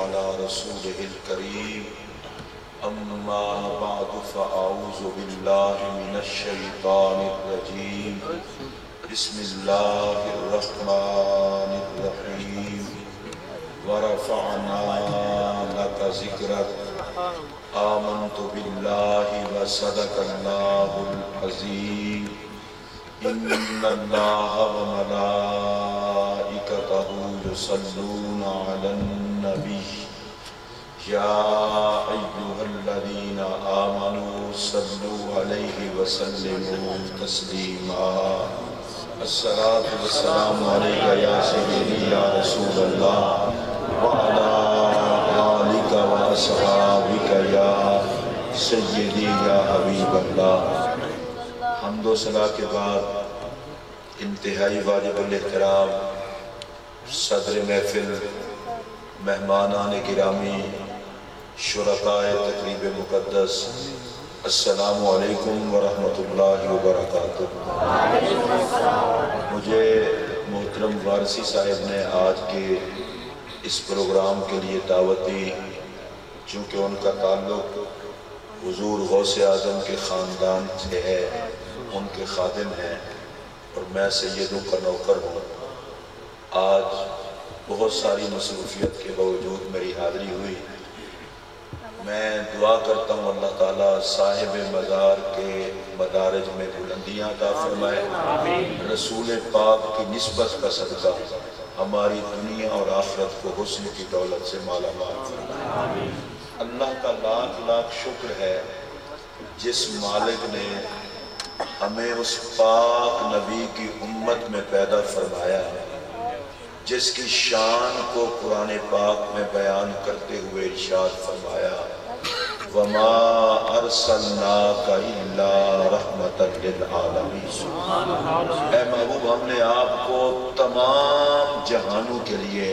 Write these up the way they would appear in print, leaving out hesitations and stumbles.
على رسوله الكريم أما بعد فأعوذ بالله من الشيطان الرجيم بسم الله الرحمن الرحيم ورفعنا لك ذكرك آمنت بالله وصدق الله العظيم إن الله وملائكته يصلون على النبي يا أيها الذين آمنوا صلوا عليه وسلموا تسليما الصلاة والسلام عليك يا سيدي يا رسول الله وعلى آلك وأصحابك يا سيدي يا حبيب الله حمد و ثنا کے بعد انتہائی واجب الاحترام صدر محفل، مہمانان گرامی، شرکائے تقریب مقدس، السلام علیکم ورحمۃ اللہ وبرکاتہ۔ مجھے محترم وارثی صاحب نے آج کے اس پروگرام کے لیے دعوت دی، چونکہ ان کا تعلق حضور غوث اعظم کے خاندان سے ہے، ان کے خادم ہیں اور میں سیدوں کا نوکر ہوں۔ آج بہت ساری مصروفیت کے باوجود میری حاضری ہوئی۔ میں دعا کرتا ہوں اللہ تعالیٰ صاحب مزار کے مدارج میں بلندیاں عطا فرمائے، رسول پاک کی نسبت کا صدقہ ہماری دنیا اور آخرت کو حسن کی دولت سے مالا مال فرمائے۔ اللہ کا لاکھ لاکھ شکر ہے جس مالک نے ہمیں اس پاک نبی کی امت میں پیدا فرمایا، جس کی شان کو قرآن پاک میں بیان کرتے ہوئے ارشاد فرمایا وَمَا أَرْسَلْنَاكَ إِلَّا رَحْمَةً لِلْعَالَمِينَ۔ اے محبوب، ہم نے آپ کو تمام جہانوں کے لیے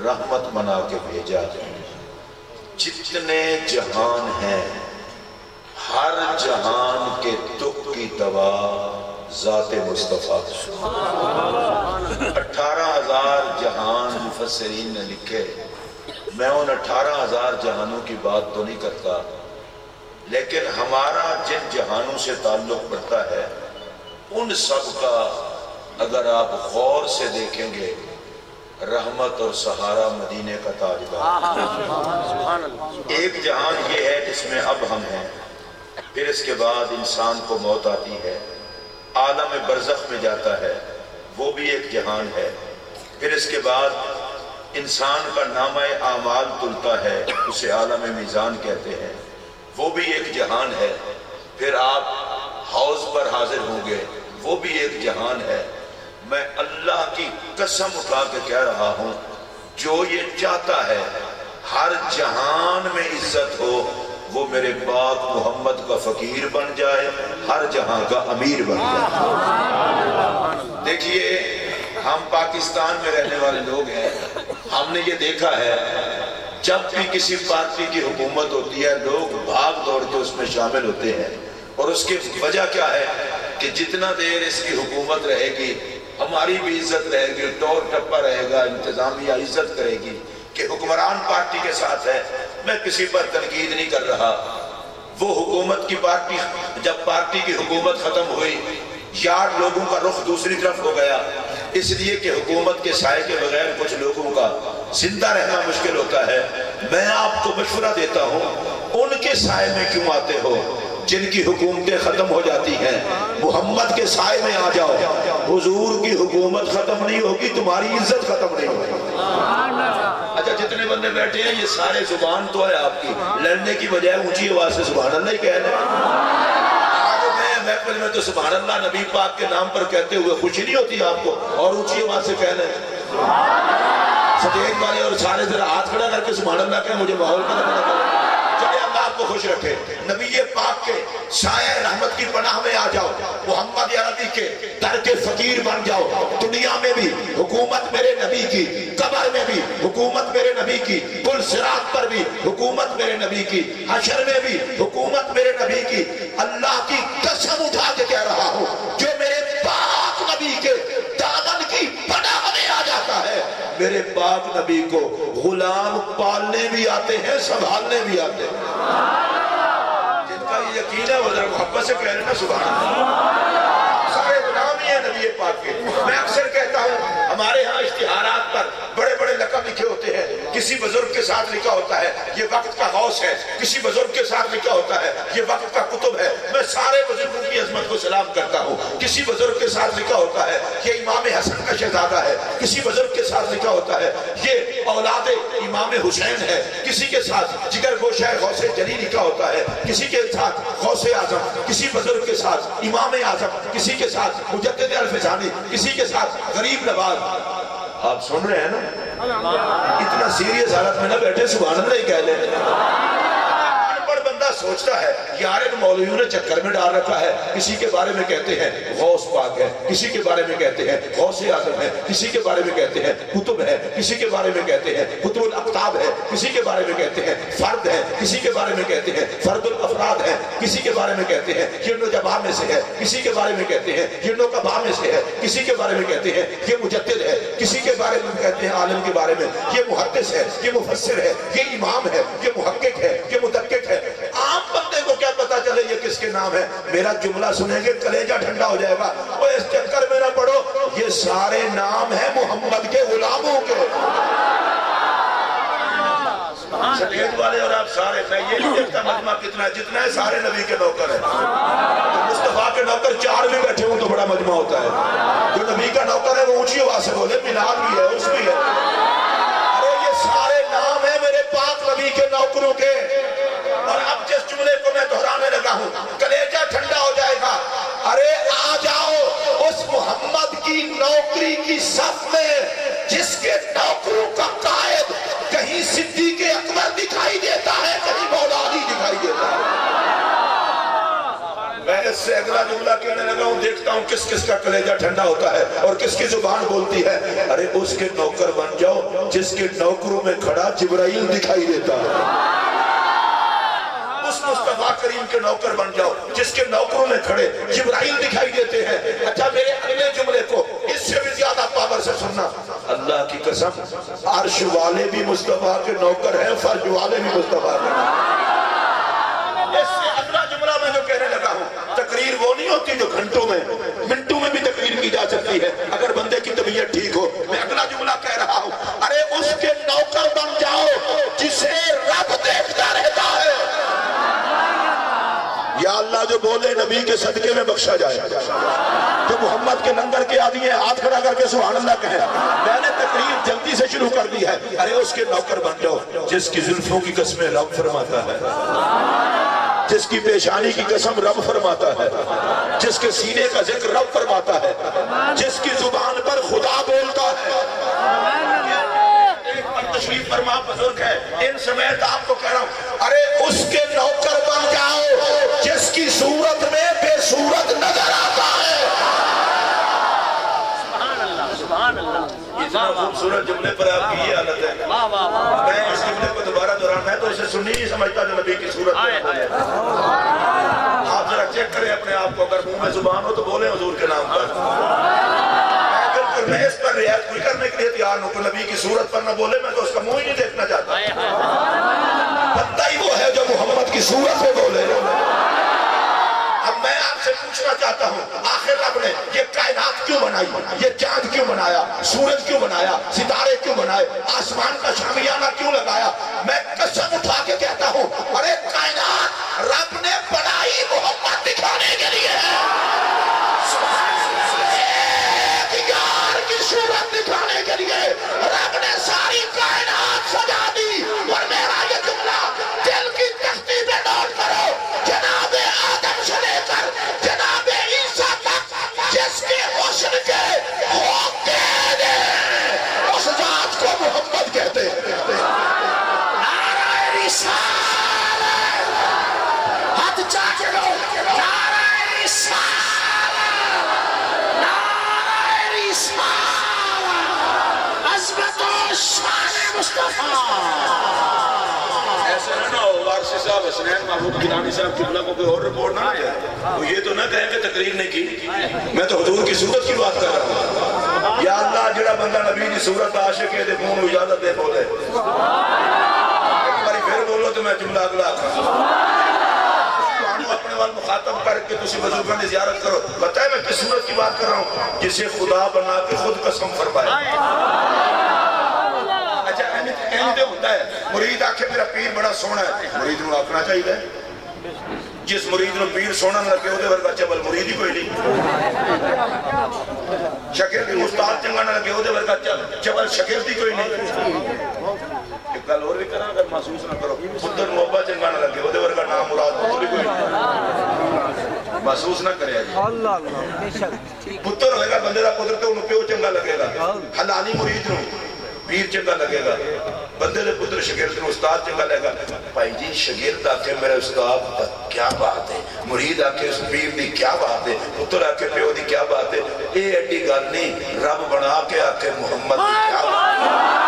رحمت بنا کے بھیجا۔ جتنے جہان ہیں ہر جہان کے دکھ کی دوا ذات مصطفیٰ۔ 18,000 جہان مفسرین نے لکھے، میں ان 18,000 جہانوں کی بات تو نہیں کرتا، لیکن ہمارا جن جہانوں سے تعلق پڑتا ہے ان سب کا اگر آپ غور سے دیکھیں گے رحمت اور سہارا مدینے کا تاجدار۔ ایک جہان یہ ہے جس میں اب ہم ہیں، پھر اس کے بعد انسان کو موت آتی ہے، عالم برزخ میں جاتا ہے، وہ بھی ایک جہان ہے۔ پھر اس کے بعد انسان کا نامہ اعمال تلتا ہے، اسے عالم میزان کہتے ہیں، وہ بھی ایک جہان ہے۔ پھر آپ حوض پر حاضر ہوں گے، وہ بھی ایک جہان ہے۔ میں اللہ کی قسم اٹھا کے کہہ رہا ہوں، جو یہ چاہتا ہے ہر جہان میں عزت ہو، وہ میرے پاک محمد کا فقیر بن جائے، ہر جہاں کا امیر بن جائے۔ دیکھیے، ہم پاکستان میں رہنے والے لوگ ہیں، ہم نے یہ دیکھا ہے جب بھی کسی پارٹی کی حکومت ہوتی ہے لوگ بھاگ دوڑ کے اس میں شامل ہوتے ہیں، اور اس کی وجہ کیا ہے کہ جتنا دیر اس کی حکومت رہے گی ہماری بھی عزت رہے گی، ٹور ٹپا رہے گا، انتظامیہ عزت کرے گی کہ حکمران پارٹی کے ساتھ ہے۔ میں کسی پر تنقید نہیں کر رہا، وہ حکومت کی پارٹی، جب پارٹی کی حکومت ختم ہوئی یار لوگوں کا رخ دوسری طرف ہو گیا، اس لیے کہ حکومت کے سائے کے بغیر کچھ لوگوں کا زندہ رہنا مشکل ہوتا ہے۔ میں آپ کو مشورہ دیتا ہوں ان کے سائے میں کیوں آتے ہو جن کی حکومتیں ختم ہو جاتی ہیں؟ محمد کے سائے میں آ جاؤ، حضور کی حکومت ختم نہیں ہوگی، تمہاری عزت ختم نہیں ہوگی۔ اچھا، جتنے بندے بیٹھے ہیں یہ سارے زبان تو ہے آپ کی، لڑنے کی بجائے اونچی آواز سے سبحان اللہ ہی کہہ رہے ہیں۔ آج میں محفل میں تو سبحان اللہ نبی پاک کے نام پر کہتے ہوئے خوشی نہیں ہوتی آپ کو، اور اونچی آواز سے کہہ رہے ہیں سٹیج والے، اور سارے ذرا ہاتھ کھڑا کر کے سبحان اللہ کہیں، مجھے ماحول کا پتہ چلے۔ چلے اللہ آپ کو خوش رکھے، نبی پاک کے سایہ رحمت کی پناہ میں آ جاؤ، محمد عربی کے در کے فقیر بن جاؤ۔ دنیا میں بھی حکومت میرے نبی کی، قبر میں بھی حکومت میرے نبی کی، پل صراط پر بھی حکومت میرے نبی کی، حشر میں بھی حکومت میرے نبی کی۔ اللہ کی قسم اٹھا کے کہہ رہا ہوں، جو میرے پاک نبی کے دامن کی پناہ میں آ جاتا ہے میرے پاک نبی کو غلام پالنے بھی آتے ہیں، سنبھالنے بھی آتے ہیں۔ جن کا یہ یقین ہے وہ ذرا محبت سے کہہ رہے نا سبحان اللہ۔ سارے غلام ہی ہیں نبی پاک کے۔ میں اکثر کہتا ہوں ہمارے ہاں اشتہارات پر بڑے بڑے لقب لکھے ہوتے ہیں، کسی بزرگ کے ساتھ لکھا ہوتا ہے یہ وقت کا غوث ہے، کسی بزرگ کے ساتھ لکھا ہوتا ہے یہ وقت کا قطب ہے۔ میں سارے بزرگوں کی عظمت کو سلام کرتا ہوں۔ کسی بزرگ کے ساتھ لکھا ہوتا ہے یہ امام حسن کا شہزادہ ہے، کسی بزرگ کے ساتھ لکھا ہوتا ہے یہ اولاد امام حسین ہے، کسی کے ساتھ جگر گوشہ غوث جلی لکھا ہوتا ہے، کسی کے ساتھ غوث اعظم، کسی بزرگ کے ساتھ امام اعظم، کسی کے ساتھ مجدد الفسانی، کسی کے ساتھ غریب نواز۔ آپ سن رہے ہیں نا؟ اتنا سیریس حالت میں نہ بیٹھے سبحان اللہ ہی کہہ لیں۔ انپڑھ بندہ سوچتا ہے یار ان مولویوں نے چکر میں ڈال رکھا ہے، کسی کے بارے میں کہتے ہیں غوث پاک ہے، کسی کے بارے میں کہتے ہیں غوث اعظم ہے، کسی کے بارے میں کہتے ہیں قطب ہے، کسی کے بارے میں کہتے ہیں قطب الاقطاب ہے، کسی کے بارے میں کہتے ہیں فرد ہے، کسی کے بارے میں کہتے ہیں فرد الافراد ہے، کسی کے بارے میں کہتے ہیں یہ نجبا میں سے ہے، کسی کے بارے میں کہتے ہیں یہ نقبا میں سے ہے، کسی کے بارے میں کہتے ہیں یہ مجدد ہے، کسی کے بارے میں کہتے ہیں عالم کے بارے میں یہ محدث ہے، یہ مفسر ہے، یہ امام ہے، یہ محقق ہے، یہ مدقق ہے۔ عام بندے کو کیا پتا چلے یہ کس کے نام ہے؟ میرا جملہ سنیں گے کلیجہ ٹھنڈا ہو جائے گا۔ وہ اس چکر میں نہ پڑو، یہ سارے نام ہیں محمد کے غلاموں کے۔ سلیج والے اور آپ سارے، میں یہ نہیں دیکھتا مجمع کتنا ہے، جتنا ہے سارے نبی کے نوکر ہیں۔ تو مصطفیٰ کے نوکر 4 بھی بیٹھے ہوں تو بڑا مجمع ہوتا ہے۔ جو نبی کا نوکر ہے وہ اونچی آواز سے بولے میلاد بھی ہے، اس بھی ہے۔ ارے یہ سارے نام ہیں میرے پاک نبی کے نوکروں کے۔ اور اب جس جملے کو میں دہرانے لگا ہوں کلیجہ ٹھنڈا ہو جائے گا، ارے آ جاؤ اس محمد کی نوکری کی صف میں جس کے نوکروں کا قائد کہیں صدیق اکبر دکھائی دیتا ہے، کہیں مولا علی دکھائی دیتا ہے۔ میں اس سے اگلا جملہ کہنے لگا ہوں، دیکھتا ہوں کس کس کا کلیجہ ٹھنڈا ہوتا ہے اور کس کی زبان بولتی ہے۔ ارے اس کے نوکر بن جاؤ جس کے نوکروں میں کھڑا جبرائیل دکھائی دیتا ہے۔ اس مصطفیٰ کریم کے نوکر بن جاؤ جس کے نوکروں میں کھڑے جبرائیل دکھائی دیتے ہیں۔ اچھا میرے اگلے جملے کو اس سے بھی زیادہ پاور سے سننا، اللہ کی قسم عرش والے بھی مصطفیٰ کے نوکر ہیں، فرش والے بھی مصطفیٰ کے۔ اس سے اگلا جملہ میں جو کہنے لگا ہوں، تقریر وہ نہیں ہوتی جو گھنٹوں میں منٹوں میں بھی تقریر کی جا سکتی ہے اگر بندے کی طبیعت ٹھیک ہو۔ میں اگلا جملہ کہہ رہا ہوں، ارے اس کے نوکر بن جاؤ جسے رب دیکھتا رہتا ہے۔ یا اللہ جو بولے نبی کے صدقے میں بخشا جائے، جو محمد کے لنگر کے عادی ہیں ہاتھ کھڑا کر کے سبحان اللہ کہیں۔ میں نے تقریر جلدی سے شروع کر دی ہے، ارے اس کے نوکر بن جاؤ جس کی زلفوں کی قسمیں رب فرماتا ہے، جس کی پیشانی کی قسم رب فرماتا ہے، جس کے سینے کا ذکر رب فرماتا ہے، جس کی زبان پر خدا بولتا ہے۔ تشریف فرما بزرگ ہے، ان سمیت آپ کو کہہ رہا ہوں، ارے اس کے نوکر بن جاؤ جس کی صورت میں بے صورت نظر آتا ہے۔ سبحان اللہ، اتنا خوبصورت جملے پر آپ کی یہ حالت ہے۔ میں اس جملے کو دوبارہ دہرانا ہے تو اسے سنی نہیں سمجھتا جو نبی کی صورت میں بولے۔ آپ ذرا چیک کریں اپنے آپ کو، اگر منہ میں زبان ہو تو بولیں حضور کے نام پر۔ میں اس پر رعایت کوئی کرنے کے لیے تیار ہوں کہ نبی کی صورت پر نہ بولے، میں تو اس کا منہ ہی نہیں دیکھنا چاہتا۔ بندہ ہی وہ ہے جو محمد کی صورت پہ بولے۔ اب میں آپ سے پوچھنا چاہتا ہوں، آخر رب نے یہ کائنات کیوں بنائی، یہ چاند کیوں بنایا، سورج کیوں بنایا، ستارے کیوں بنائے، آسمان کا شامیانہ کیوں لگایا؟ میں قسم اٹھا کے کہتا ہوں، ارے کائنات رب نے بنائی محمد دکھانے کے لیے ہے، صورت دکھانے کے لیے رب نے ساری کائنات سجا دی۔ اور میرا یہ جملہ دل کی تختی پہ نوٹ کرو، جناب آدم سے لے کر جناب عیسیٰ تک جس کے حسن کے ہوتے ہیں اس ذات کو محمد کہتے ہیں۔ نعرہ رسالت، ہاتھ چاک لو، نعرہ رسالت، نعرہ رسالت، عظمت و شان مصطفیٰ۔ ایسے نہ ہو وارث صاحب حسنین محبوب گیلانی صاحب قبلہ کو کوئی اور رپورٹ نہ آیا وہ یہ تو نہ کہیں کہ تقریر نہیں کی میں تو حضور کی صورت کی بات کر رہا ہوں یا اللہ جڑا بندہ نبی کی صورت عاشق ہے دے فون اجازت دے بولے ایک باری پھر بولو تو میں جملہ اگلا اپنے وال مخاطب کر کے تسی بزرگوں نے زیارت کرو بتائے میں کس صورت کی بات کر رہا ہوں جسے خدا بنا کے خود قسم فرمائے اچھا اینتے ہوتا ہے مرید آکھے میرا پیر بڑا سونا ہے مرید نو آکھنا چاہیے جس مرید نو پیر سونا نہ لگے ہوتے ورگا چبل مرید ہی کوئی نہیں شکر دی استاد چنگا نہ لگے ہوتے ورگا چبل شکر دی کوئی نہیں ایک گل اور بھی کرنا اگر محسوس نہ کرو پتر نوبہ چنگا نہ لگے ہوتے ورگا نام مراد کوئی نہیں محسوس نہ کرے پتر ہوئے گا بندے دا پتر تو انہوں پیو چنگا لگے گا حلالی مرید نو پیر چنگا لگے گا بندے دے پتر شگرد نے استاد چنگا لگے گا بھائی جی شگرد آکے میرے استاد کیا بات ہے مرید آکے اس پیر دی کیا بات ہے پتر آکے پیو دی کیا بات ہے اے ایڈی گل نہیں رب بنا کے آکے محمد دی کیا بات ہے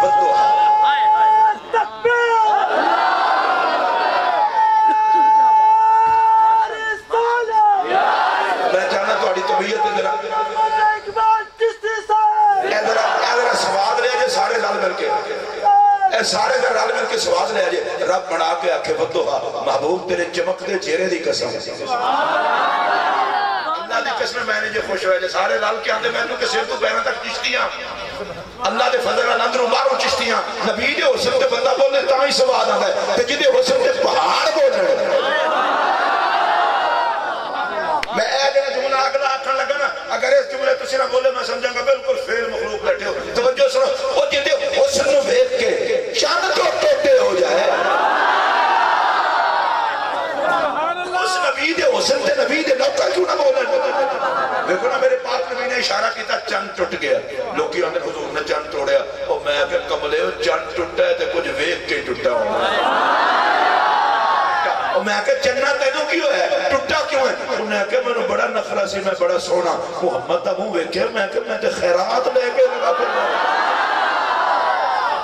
بدوہا میں چاہنا تو آڑی طبیعت ہے سارے در رال مل کے سواز لے آجے رب بنا کے آکھے بدوہا محبوب تیرے چمک دے چہرے دی قسم اللہ دی قسم میں نے جو خوش ہوئے سارے لال کے آندے میں نے کہ سر تو بہنہ تک چشتیاں اللہ دے فضل اندروں باروں چشتیاں نبی دے حسن تے بندہ بولنے تاں ہی سواد آتا ہے کہ جدے حسن تے پہاڑ بولنے میں اے جنہ جملہ اگلا آکھن لگا نا اگر اس جملے تسی نہ بولے میں سمجھاں گا بالکل فیل مخلوق بیٹھے ہو توجہ سنو وہ جدے حسن نو بھیج کے شان کو ٹوٹے ہو جائے اس نبی دے حسن تے نبی دے نوکر کیوں نہ بولے دیکھو نا میرے پاک نبی نے اشارہ کیتا چند ٹوٹ گیا لوگ کی اندر حضور نے چند توڑیا اور میں کہ کملے ہو چند ٹوٹا ہے تے کچھ ویک کے ٹوٹا ہونا اور میں کہ چنہ تینوں کیوں ہے ٹوٹا کیوں ہے انہیں کہ میں نے بڑا نخرہ سی میں بڑا سونا محمد دا منہ ویکھے میں کہ میں تے خیرات لے کے لگا پھرنا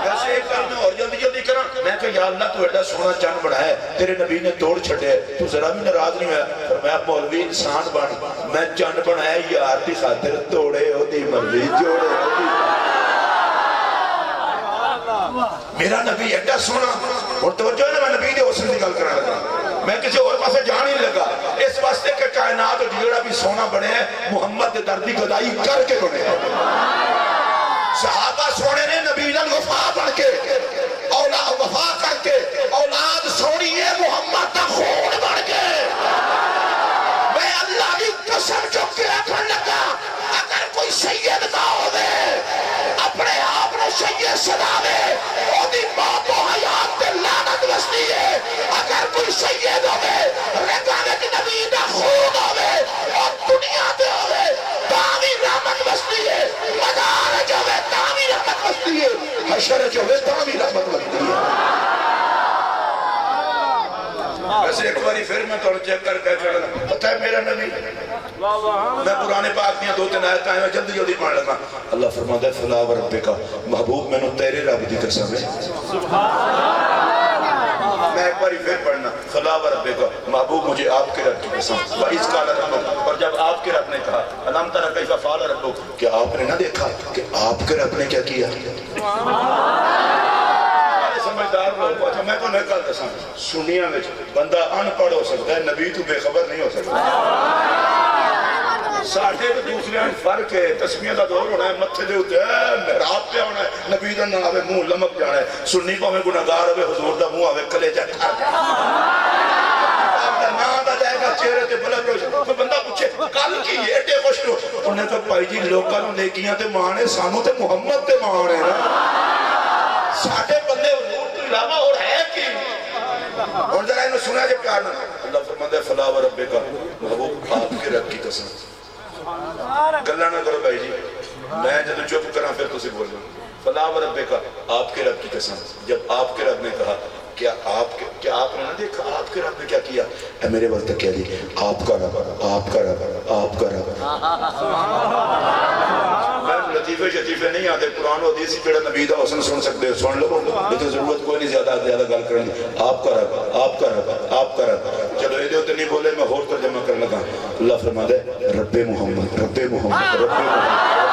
ویسے ایک کار میں اور جلدی جلدی کرا میں کہ یا اللہ تو ایڈا سونا چند بڑھا ہے تیرے نبی نے توڑ چھٹے تو ذرا بھی ناراض نہیں ہوا میں مولوی انسان بن میں چند بڑھا ہے یار دی خاطر توڑے ہو دی مرضی جوڑے ہو دی میرا نبی ایڈا سونا اور توجہ ہے نا میں نبی دے حسن دی گل کرنا لگا میں کسی اور پاسے جان ہی لگا اس واسطے کہ کائنات جیڑا بھی سونا بنے ہے محمد دے دردی گدائی کر کے بنے ہے صحابہ سونے نے نبی نال وفا بن کے اولاد وفا کر کے اولاد سونی ہے محمد دا خون بن کے میں اللہ کی قسم چک کے رکھن لگا اگر کوئی سید نہ ہوئے اپنے آپ نے سید صداوے او دی موت و حیات تے لعنت وستی ہے اگر کوئی سید ہوئے رگانے کی نبی دا خون ہوئے اور دنیا دے ہوئے تاوی رحمت وستی ہے مدار جو ہوئے تاوی رحمت وستی ہے حشر جو ہوئے تاوی رحمت وستی ہے ویسے ایک باری پھر میں توڑ چیک کر کے پتہ ہے میرا نبی میں قرآن پاک دیا دو تین آیت آئے میں جلدی جلدی پڑھ لگا اللہ فرماتا ہے فلا و رب کا محبوب میں نے تیرے رب دی قسم ہے میں ایک باری پھر پڑھنا فلا و رب کا محبوب مجھے آپ کے رب کی قسم وَإِذْ قَالَ رَبُّكَ اور جب آپ کے رب نے کہا أَلَمْ تَرَ كَيْفَ فَعَلَ رَبُّكَ کہ آپ نے نہ دیکھا کہ آپ کے رب نے کیا کیا سمجھدار لوگ اچھا میں تو نہیں کہا دساں سنیا میں بندہ ان پڑھ ہو سکتا ہے نبی تو بے خبر نہیں ہو سکتا ساڑھے تو دوسرے ان فرق ہے تسمیہ دا دور ہونا ہے متھے دے ہوتے ہیں محراب پہ ہونا ہے نبی دا نہ آوے منہ لمک جانا ہے سنی پہ ہمیں گناہگار ہوئے حضور دا منہ آوے کلے جا کھا نہ دا جائے گا چہرے تے بلد روشن کوئی بندہ پوچھے کل کی ایڈے خوش رو انہیں کہا بھائی جی لوگاں نے نیکیاں تے مانے سانو تے محمد تے مانے نا ساڑھے بندے حضور تو علاوہ اور ہے کی اور ذرا انہوں سنا جب پیار نہ اللہ فرماتا ہے فلا و رب کا محبوب آپ کے رب کی قسم گلہ نہ کرو بھائی جی میں جب چپ کرا پھر تو سے بول رہا ہوں فلا و رب کا آپ کے رب کی قسم جب آپ کے رب نے کہا کیا آپ نے نہ دیکھا آپ کے رب نے کیا کیا اے میرے وقت کیا دی آپ کا رب آپ کا رب آپ کا رب میں لطیفے شطیفے نہیں آتے قرآن و حدیث جڑا نبی دا حسن سن سکتے ہو سن لو لیکن ضرورت کوئی نہیں زیادہ گل کرنے آپ کا رب آپ کا رب آپ کا رب چلو یہ تو نہیں بولے میں اور ترجمہ کرنے لگا اللہ فرما دے رب محمد رب محمد رب محمد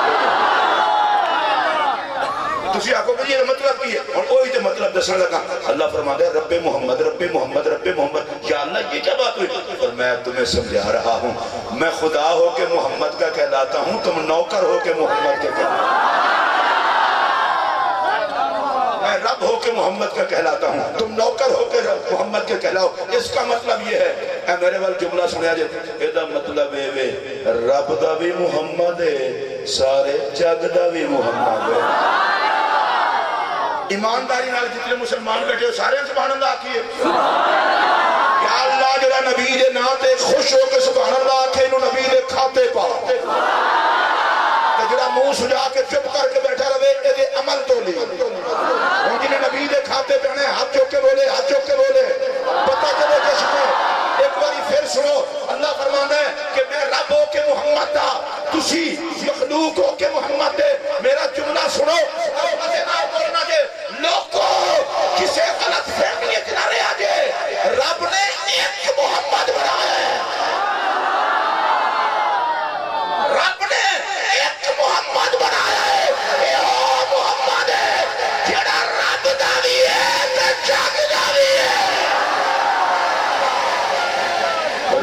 تسی آکو کہ یہ مطلب کی ہے اور وہی تو مطلب دسنے لگا اللہ فرما دے رب محمد رب محمد رب محمد یا اللہ یہ کیا بات ہوئی اور میں تمہیں سمجھا رہا ہوں میں خدا ہو کے محمد کا کہلاتا ہوں تم نوکر ہو کے محمد کا کہلاتا میں رب ہو کے محمد کا کہلاتا ہوں تم نوکر ہو کے محمد کا کہلاؤ اس کا مطلب یہ ہے اے میرے وال جملہ سنیا جائے یہ مطلب ہے رب دا بھی محمد ہے سارے جگ دا بھی محمد ہے ایمانداری نال جتنے مسلمان بیٹھے ہو سارے سبحان اللہ آکھئے یا اللہ جڑا نبی دے نام تے خوش ہو کے سبحان اللہ آکھے انہوں نبی دے کھاتے پا جڑا منہ سجا کے چپ کر کے بیٹھا رہے یہ عمل تو لی ان جنہیں نبی دے کھاتے پہنے ہاتھ چوک کے بولے ہاتھ چوک کے بولے پتہ چلے جس میں ایک باری پھر سنو اللہ فرمانا ہے کہ میں رب ہو کے محمد تھا تسی مخلوق ہو کے محمد دے میرا جملہ سنو لوگوں کسے غلط فہمی کنارے آ جائے رب نے ایک محمد بنایا ہے رب نے ایک محمد بنایا ہے یہ محمد ہے جڑا رب دا بھی ہے تے جگ دا بھی ہے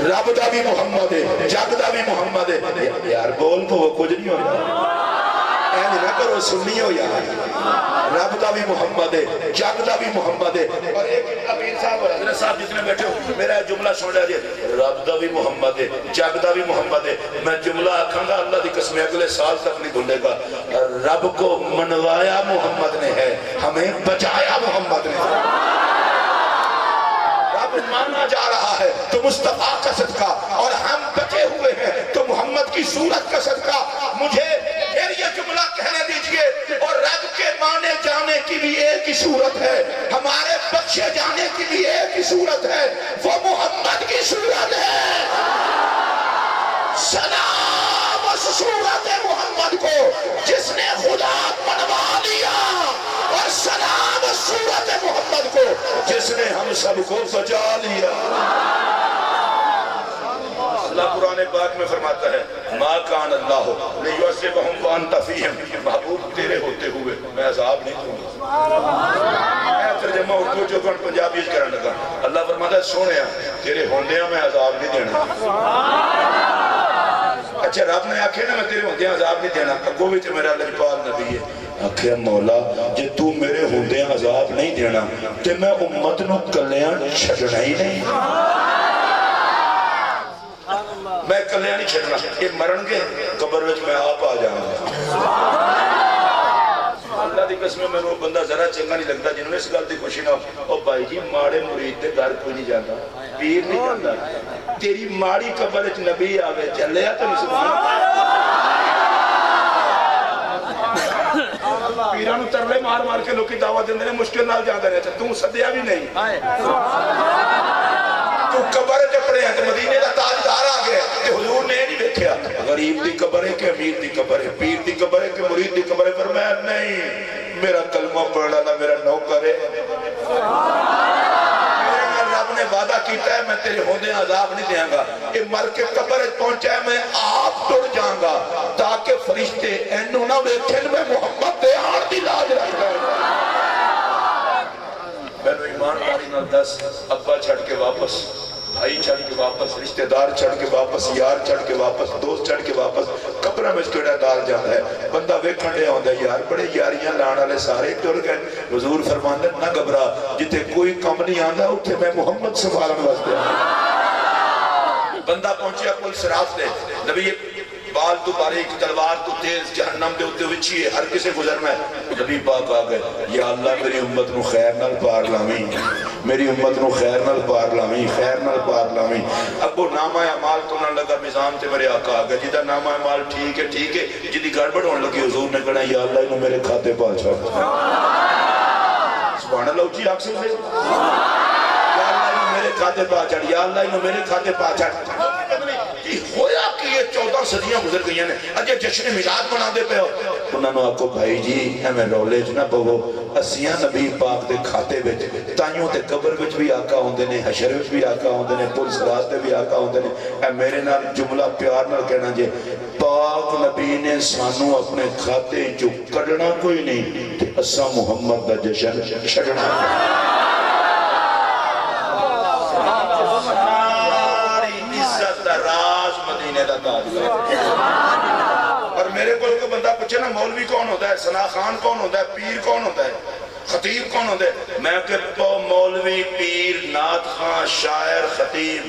رب دا بھی محمد ہے جگ دا بھی محمد ہے یار بول تو وہ کچھ نہیں ہوتا اہل نہ کرو سنی ہو یار رب دا بھی محمد ہے جگ دا بھی محمد ہے اور ایک امیر صاحب حضرت صاحب جتنے بیٹھے ہو میرا جملہ سن لیا جائے رب دا بھی محمد ہے جگ دا بھی محمد ہے میں جملہ آکھاں گا اللہ دی قسم اگلے سال تک نہیں بھولے گا رب کو منوایا محمد نے ہے ہمیں بچایا محمد نے رب مانا جا رہا ہے تو مصطفیٰ کا صدقہ اور ہم بچے ہوئے ہیں تو محمد کی صورت کا صدقہ مجھے پھر یہ جملہ کہنے دیجئے اور رب کے مانے جانے کی بھی ایک ہی صورت ہے ہمارے بخشے جانے کی بھی ایک ہی صورت ہے وہ محمد کی صورت ہے سلام اس صورت محمد کو جس نے خدا منوا لیا اور سلام اس صورت محمد کو جس نے ہم سب کو بچا لیا اللہ قرآن پاک میں فرماتا ہے ما کان اللہ لیعذبہم وانت فیہم محبوب تیرے ہوتے ہوئے میں عذاب نہیں دوں گا میں ترجمہ اردو جو کن پنجابی کرنے لگا اللہ فرماتا ہے سونے تیرے ہوندیاں میں عذاب نہیں دینا اچھا رب نے آکھے نا میں تیرے ہوندیاں عذاب نہیں دینا اگو بھی تو میرا لجپال نبی ہے آکھے مولا جے تو میرے ہوندیاں عذاب نہیں دینا تے میں امت نو کلیاں چھڑنا ہی نہیں میں کلیاں نہیں چھڑنا یہ مرن گے قبر وچ میں آپ آ جاؤں گا اللہ دی قسم میں وہ بندہ ذرا چنگا نہیں لگتا جنہوں نے اس گل دی خوشی نہ او بھائی جی ماڑے مرید دے گھر کوئی نہیں جاتا پیر نہیں جاتا تیری ماڑی قبر وچ نبی آوے چلیا تو نہیں سبحان پیرانو ترلے مار مار کے لوکی دعوت دیندے نے مشکل نال جاندے رہے تو صدیا بھی نہیں تو قبر تے پڑے ہیں تے مدینے دا تاجدار آ گئے تے حضور نے نہیں دیکھیا غریب دی قبر ہے کہ امیر دی قبر ہے پیر دی قبر ہے کہ مرید دی قبر ہے فرمایا نہیں میرا کلمہ پڑھنا نہ میرا نوکر ہے رب نے وعدہ کیتا ہے میں تیرے ہوندے عذاب نہیں دیاں گا یہ مر کے قبر پہنچا ہے میں آپ ٹر جاؤں گا تاکہ فرشتے اینو نہ ویکھن میں محمد دے آن دی لاج رکھ گئے میں نے ایمان داری نہ دس ابا چھڑ کے واپس بھائی چھڑ کے واپس رشتہ دار چھڑ کے واپس یار چھڑ کے واپس دوست چھڑ کے واپس قبرہ میں کیڑا ڈال جاتا ہے بندہ ویکھن دے ہوندا یار بڑے یاریاں لان والے سارے ٹر گئے حضور فرماندے نہ گھبرا جتے کوئی کم نہیں آندا اوتھے میں محمد سنبھالن واسطے بندہ پہنچیا کوئی صراط دے نبی بال تو باریک تلوار تو تیز جہنم دے ہوتے وچھی ہے ہر کسے گزرنا ہے نبی پاک آ گئے یا اللہ میری امت نو خیر نال پار لاویں میری امت نو خیر نال پار لاویں خیر نال پار لاویں ابو نامہ اعمال تو نہ لگا میزان تے میرے آقا آ گئے جدا نامہ اعمال ٹھیک ہے جدی گڑبڑ ہون لگی حضور نے کہا یا اللہ انہوں میرے کھاتے پا چھوڑ سبحان اللہ اچھی آنکھ سے یا اللہ انہوں میرے کھاتے پا چھڑ یا اللہ انہوں میرے کھاتے پا چھڑ ہویا کی لیے 14 صدیاں گزر گئی ہیں اجے جشن میلاد منا دے پہ ہو انہوں نے آکو بھائی جی ہمیں رولے جنا پہو اسیاں نبی پاک دے کھاتے بچ تائیوں تے قبر بچ بھی آقا ہوندے نے حشر بچ بھی آقا ہوندے نے پل صراط تے بھی آقا ہوندے نے اے میرے نال جملہ پیار نال کہنا جے پاک نبی نے سانو اپنے کھاتے جو کڑنا کوئی نہیں تے اسا محمد دا جشن چھڑنا ساری عزت دا راز مدینے دا تاج اور میرے کو بندہ پوچھے نا مولوی کون ہوتا ہے ثنا خان کون ہوتا ہے پیر کون ہوتا ہے خطیب کون ہوتا ہے میں کہتا ہوں مولوی پیر نعت خان شاعر خطیب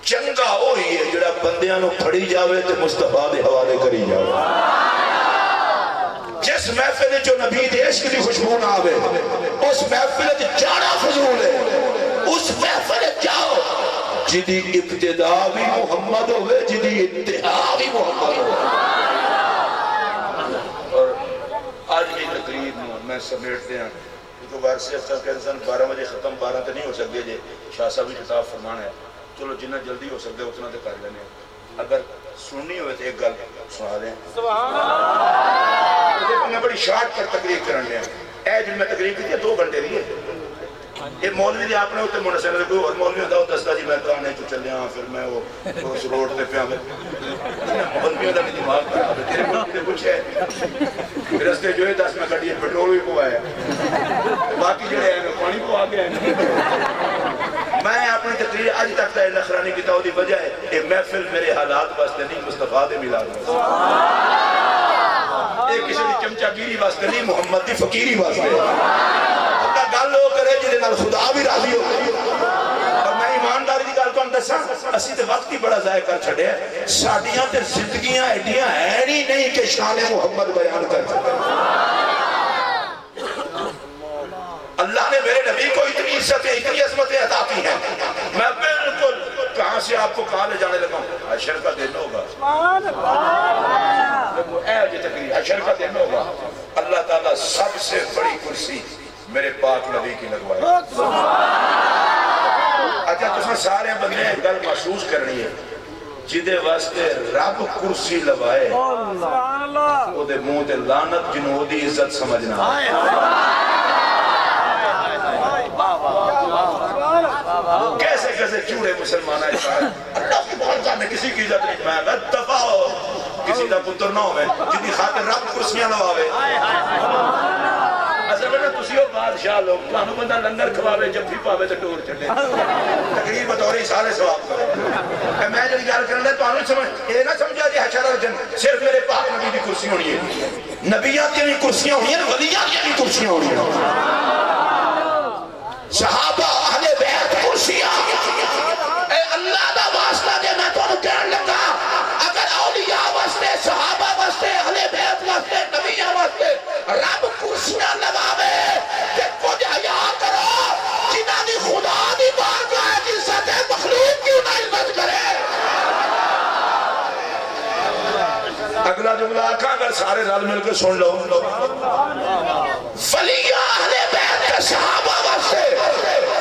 چنگا وہی ہے جڑا بندیاں نو پھڑی جاوے تے مصطفیٰ دے حوالے کری جاوے جس محفل جو نبی دے عشق دی خوشبو نہ آوے اس محفل جانا فضول ہے اس محفل جاؤ جدی ابتدا بھی محمد ہوئے جدی انتہا بھی محمد ہوئے اور آج بھی تقریب میں سمیٹتے ہیں کیونکہ وارسی افسر کے انسان 12 بجے ختم 12 تے نہیں ہو سکتے جے شاہ صاحب بھی خطاب فرمان ہے چلو جنہ جلدی ہو سکتے اتنا تے کر لینے اگر سننی ہوئے تو ایک گل سنا دیں میں بڑی شارٹ پر تقریب کرن لیا اے جن میں تقریب کی 2 گھنٹے دیئے یہ مولوی دی آپ نے ہوتے منصر میں کوئی اور مولوی ہوتا ہوتا دستا جی میں کہانے چو چلے ہاں پھر میں وہ اس روڈ تے پہ مولوی ہوتا نہیں دماغ پر آبے تیرے مولوی دے کچھ ہے رستے جو ہے 10 میں کٹی ہے پیٹرول بھی کو آیا باقی جو ہے پانی کو آگے ہے میں اپنی تقریر آج تک تا نخرانی کی تاؤ دی وجہ ہے یہ محفل میرے حالات واسطے نہیں مصطفیٰ دے ملاد واسطے ایک کسی دی چمچہ گیری واسطے نہیں محمد دی فقیری واسطے اپنا گل لو کرے جنہیں نال خدا بھی راضی ہو اور میں ایمانداری دی گل تو اندسا اسی تے وقت ہی بڑا ضائع کر چھڑے ہیں ساڑیاں تے زندگیاں ایڈیاں ہیں نہیں کہ شان محمد بیان کر چھڑے اللہ نے میرے نبی کو اتنی عزتیں اتنی عظمتیں عطا کی ہیں میں بالکل کہاں سے آپ کو کہاں لے جانے لگا ہوں حشر کا دن ہوگا حشر کا دن ہوگا اللہ تعالیٰ سب سے بڑی کرسی میرے پاک نبی کی لگوائے اچھا تمہیں سارے بندے گل محسوس کرنی ہے جدے واسطے رب کرسی لوائے وہ دے منہ دے لعنت جنہوں دی عزت سمجھنا کیسے کیسے چوڑے مسلمان آئے اللہ کی بہت میں کسی کی عزت نہیں میں دفع ہو کسی دا پتر نہ ہوئے جنہی خاطر رب کرسیاں لواوے اصل میں تسی ہو بادشاہ لوگ کانو بندہ لنگر کھواوے جب بھی پاوے تو ٹور چڑھے تقریب بطوری سارے ثواب کرے میں جب گال کرنے تو آنو سمجھ یہ نہ سمجھا جی حشر الجن صرف میرے پاک نبی دی کرسی ہونی ہے نبیات کی بھی کرسیاں ہونی ہیں ولیات کی بھی کرسیاں ہونی ہیں صحابہ اہل بیت کرسیاں اے اللہ دا واسطہ دے میں تو کہنے لگا اگر اولیاء واسطے صحابہ واسطے اہل بیت واسطے نبیاں واسطے رب کرسیاں لگاوے کہ کچھ حیا کرو جنہ دی خدا دی بارگاہ کی عزت ہے مخلوق کیوں نہ عزت کرے اگلا جملہ آکھا اگر سارے رل مل کے سن لو ولیاں اہل بیت کے صحابہ واسطے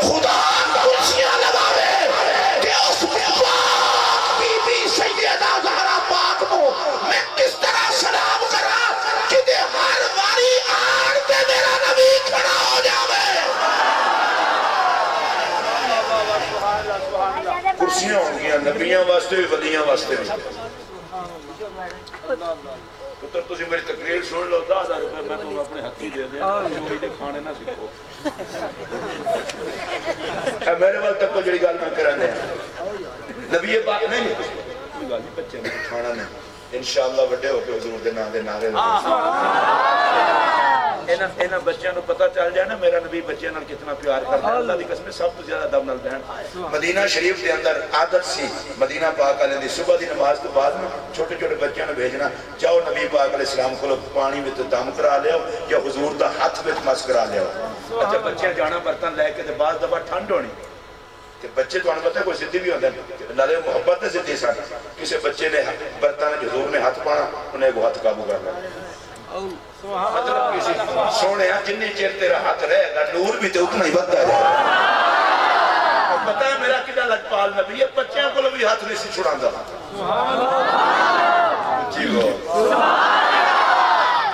خدا کرسیاں لگاوے کہ اس پاک بی بی سیدہ زہرا پاک کو میں کس طرح سلام کرا کہ دے ہر واری آن تے میرا نبی کھڑا ہو جاوے کرسیاں ہوں گیا نبیاں واسطے بھی ولیاں واسطے بھی پتر تسی میری تقریر سن لو 10,000 روپے میں تمہیں اپنے حقی دے دیں چوری دے کھانے نہ سکھو میرے وقت تک کو جڑی گال میں کرانے ہیں نبی پاک نہیں کوئی گال نہیں بچے میں کھانا نہیں انشاءاللہ وڈے ہو کے حضور دے نام دے نعرے اینا بچیاں نو پتہ چل جائے نا میرا نبی بچیاں نال کتنا پیار کرتا ہے اللہ دی قسم سب تو زیادہ دم نال بہن مدینہ شریف دے اندر عادت سی مدینہ پاک علیہ دی صبح دی نماز تو بعد میں چھوٹے چھوٹے بچیاں نو بھیجنا جاؤ نبی پاک علیہ السلام کو پانی میں دم کرا لیا یا حضور دا ہاتھ میں مس کرا لیا اچھا بچیاں جانا برتن لے کے تے بعد دفعہ ٹھنڈ ہونی کہ بچے تو پتہ ہے کوئی ضدی بھی ہوتا ہے لالے محبت نے ضدی ساتھ کسی بچے نے برتن حضور میں ہاتھ پانا انہیں وہ ہاتھ قابو کر لیا مطلب کسی سونے ہیں جنہی چیر تیرا ہاتھ رہے گا نور بھی تے اتنا ہی بڑھتا ہے پتہ ہے میرا کدھا لجپال نبی ہے بچیاں کو بھی ہاتھ نہیں سی چھڑان دا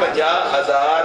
50,000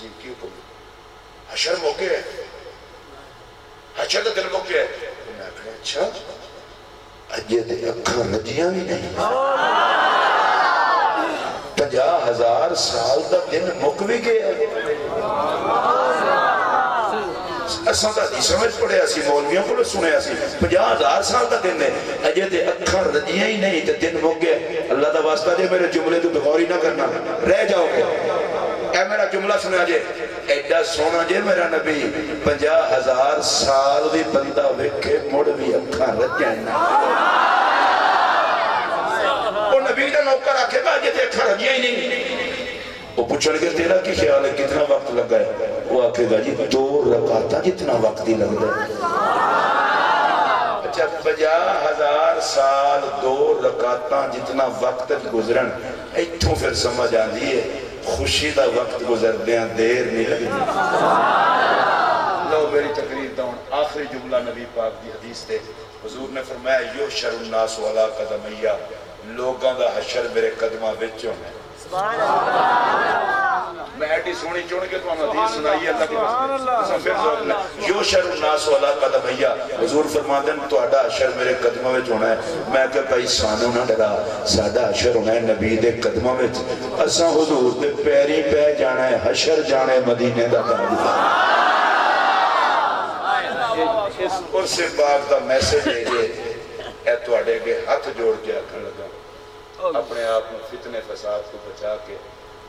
جی کی حکم حشر موقع ہے حشر کا دن موقع ہے میں کہا اچھا اجے دے اکھاں رجیاں بھی نہیں 50,000 سال دا دن مک بھی گیا اساں دا نہیں سمجھ پڑے اسی مولویوں کو سنے اسی 50,000 سال دا دن ہے اجے دے اکھاں رجیاں ہی نہیں تے دن مک گیا اللہ دا واسطہ جے میرے جملے تو بغوری نہ کرنا رہ جاؤ گے اے میرا جملہ سنا جے ایڈا سونا جے میرا نبی 50,000 سال بھی بندہ وکھے مڑ بھی اکھاں رجیاں نہ وہ نبی دا نوکر آکھے گا جے تے اکھاں رجیاں ہی نہیں وہ پوچھن گے تیرا کی خیال ہے کتنا وقت لگا ہے وہ آکھے گا جی 2 رکعتاں جتنا وقت ہی لگ گیا اچھا 50,000 سال 2 رکعتاں جتنا وقت گزرن ایتھوں پھر سمجھ آندی ہے خوشی دا وقت گزر دیاں دیر نہیں لگی لو میری تقریر داؤں آخری جملہ نبی پاک دی حدیث تے حضور نے فرمایا یحشر الناس علی قدمیہ لوگاں دا حشر میرے قدمہ وچوں ہے میں ایٹی سونی چون کے تو ہم حدیث سنائی اللہ کی واسطے یحشر الناس علی قدمیہ حضور فرماتے ہیں تو اڈا حشر میرے قدمہ وچ ہونا ہے میں کہ بھائی سانو نہ ڈرا ساڈا حشر ہونا ہے نبی دے قدمہ وچ اساں حضور دے پیری پہ جانا ہے حشر جانے مدینے دا تاج اس عرص پاک دا میسج ہے یہ اے تواڈے کے ہاتھ جوڑ کے آکھن لگا اپنے آپ میں فتنے فساد کو بچا کے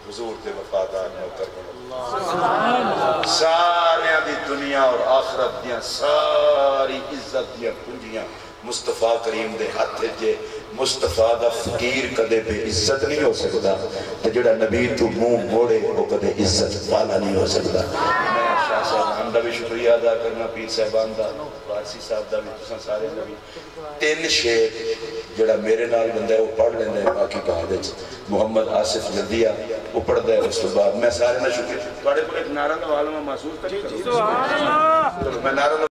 حضور دے وفادار نوکر بنو سارے دی دنیا اور آخرت دیاں ساری عزت دیاں کنجیاں مصطفیٰ کریم دے ہاتھ جے مصطفیٰ دا فقیر کدے بے عزت نہیں ہو سکتا تو جڑا نبی تو منہ موڑے وہ کدے عزت والا نہیں ہو سکتا میں شاہ صاحب ہم دا بھی شکریہ ادا کرنا پیر صاحبان دا وارسی صاحب دا بھی تساں سارے نبی 3 شعر جڑا میرے نال بندہ ہے وہ پڑھ لیندے ہیں باقی کہا دے محمد آصف جدیہ وہ پڑھ دے اس کے بعد میں سارے نہ شکریہ تواڈے کو ایک نعرہ نوال میں محسوس کر